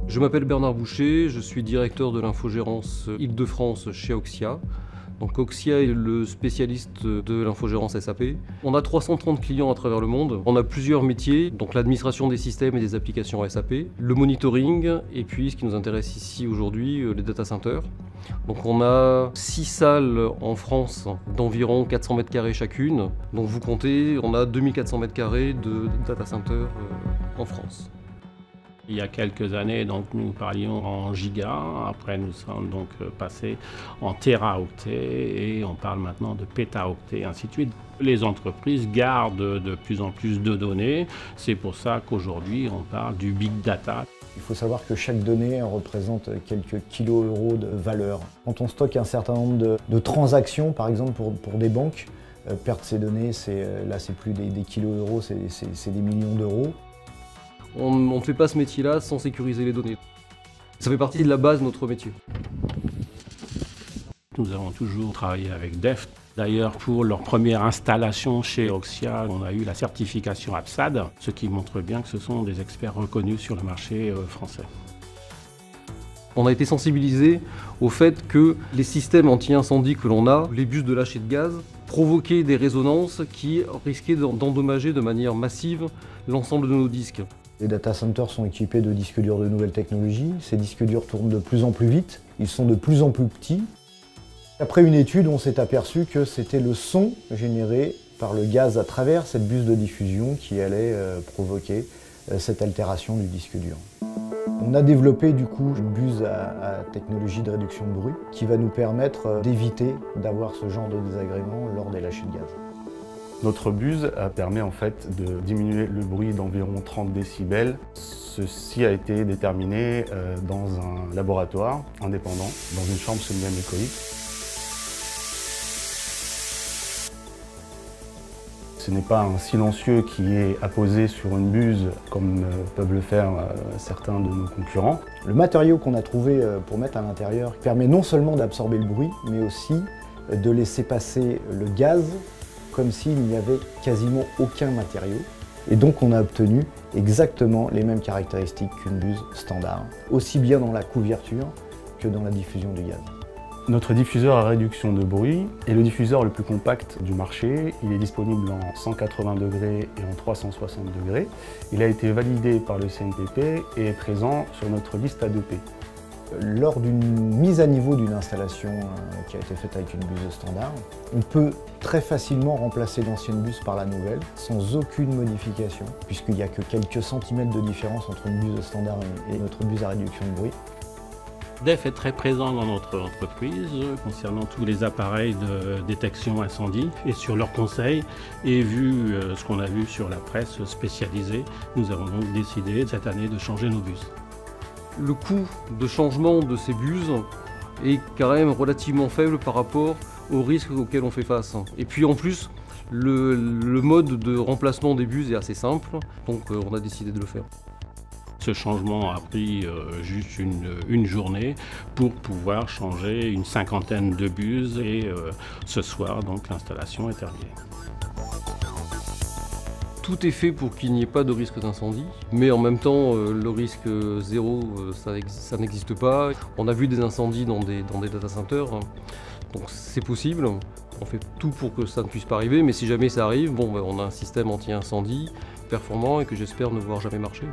Je m'appelle Bernard Boucher, je suis directeur de l'infogérance Île-de-France chez Auxia. Donc Auxia est le spécialiste de l'infogérance SAP. On a 330 clients à travers le monde. On a plusieurs métiers, donc l'administration des systèmes et des applications SAP, le monitoring et puis ce qui nous intéresse ici aujourd'hui, les data centers. Donc on a 6 salles en France d'environ 400 mètres carrés chacune. Donc vous comptez, on a 2400 mètres carrés de data centers en France. Il y a quelques années, donc, nous parlions en giga, après nous sommes donc passés en téraoctets et on parle maintenant de pétaoctets, ainsi de suite. Les entreprises gardent de plus en plus de données, c'est pour ça qu'aujourd'hui on parle du big data. Il faut savoir que chaque donnée représente quelques kilos-euros de valeur. Quand on stocke un certain nombre de transactions, par exemple pour des banques, perdre ces données, là c'est plus des kilos-euros, c'est des millions d'euros. On ne fait pas ce métier-là sans sécuriser les données. Ça fait partie de la base de notre métier. Nous avons toujours travaillé avec DEF. D'ailleurs, pour leur première installation chez Auxia, on a eu la certification APSAD, ce qui montre bien que ce sont des experts reconnus sur le marché français. On a été sensibilisés au fait que les systèmes anti-incendie que l'on a, les bus de lâcher de gaz, provoquaient des résonances qui risquaient d'endommager de manière massive l'ensemble de nos disques. Les data centers sont équipés de disques durs de nouvelles technologies. Ces disques durs tournent de plus en plus vite, ils sont de plus en plus petits. Après une étude, on s'est aperçu que c'était le son généré par le gaz à travers cette buse de diffusion qui allait provoquer cette altération du disque dur. On a développé du coup une buse à technologie de réduction de bruit qui va nous permettre d'éviter d'avoir ce genre de désagrément lors des lâchers de gaz. Notre buse permet en fait de diminuer le bruit d'environ 30 décibels. Ceci a été déterminé dans un laboratoire indépendant, dans une chambre semi-anéchoïque. Ce n'est pas un silencieux qui est apposé sur une buse comme peuvent le faire certains de nos concurrents. Le matériau qu'on a trouvé pour mettre à l'intérieur permet non seulement d'absorber le bruit, mais aussi de laisser passer le gaz comme s'il n'y avait quasiment aucun matériau. Et donc on a obtenu exactement les mêmes caractéristiques qu'une buse standard, aussi bien dans la couverture que dans la diffusion du gaz. Notre diffuseur à réduction de bruit est le diffuseur le plus compact du marché. Il est disponible en 180 degrés et en 360 degrés. Il a été validé par le CNPP et est présent sur notre liste A2P. Lors d'une mise à niveau d'une installation qui a été faite avec une buse standard, on peut très facilement remplacer l'ancienne buse par la nouvelle sans aucune modification, puisqu'il n'y a que quelques centimètres de différence entre une buse standard et notre buse à réduction de bruit. DEF est très présent dans notre entreprise concernant tous les appareils de détection incendie et sur leurs conseils. Et vu ce qu'on a vu sur la presse spécialisée, nous avons donc décidé cette année de changer nos buses. Le coût de changement de ces buses est quand même relativement faible par rapport aux risques auxquels on fait face. Et puis en plus, le mode de remplacement des buses est assez simple, donc on a décidé de le faire. Ce changement a pris juste une journée pour pouvoir changer une cinquantaine de buses et ce soir, donc, l'installation est terminée. Tout est fait pour qu'il n'y ait pas de risque d'incendie, mais en même temps, le risque zéro, ça n'existe pas. On a vu des incendies dans des data centers, donc c'est possible. On fait tout pour que ça ne puisse pas arriver, mais si jamais ça arrive, bon, on a un système anti-incendie performant et que j'espère ne voir jamais marcher.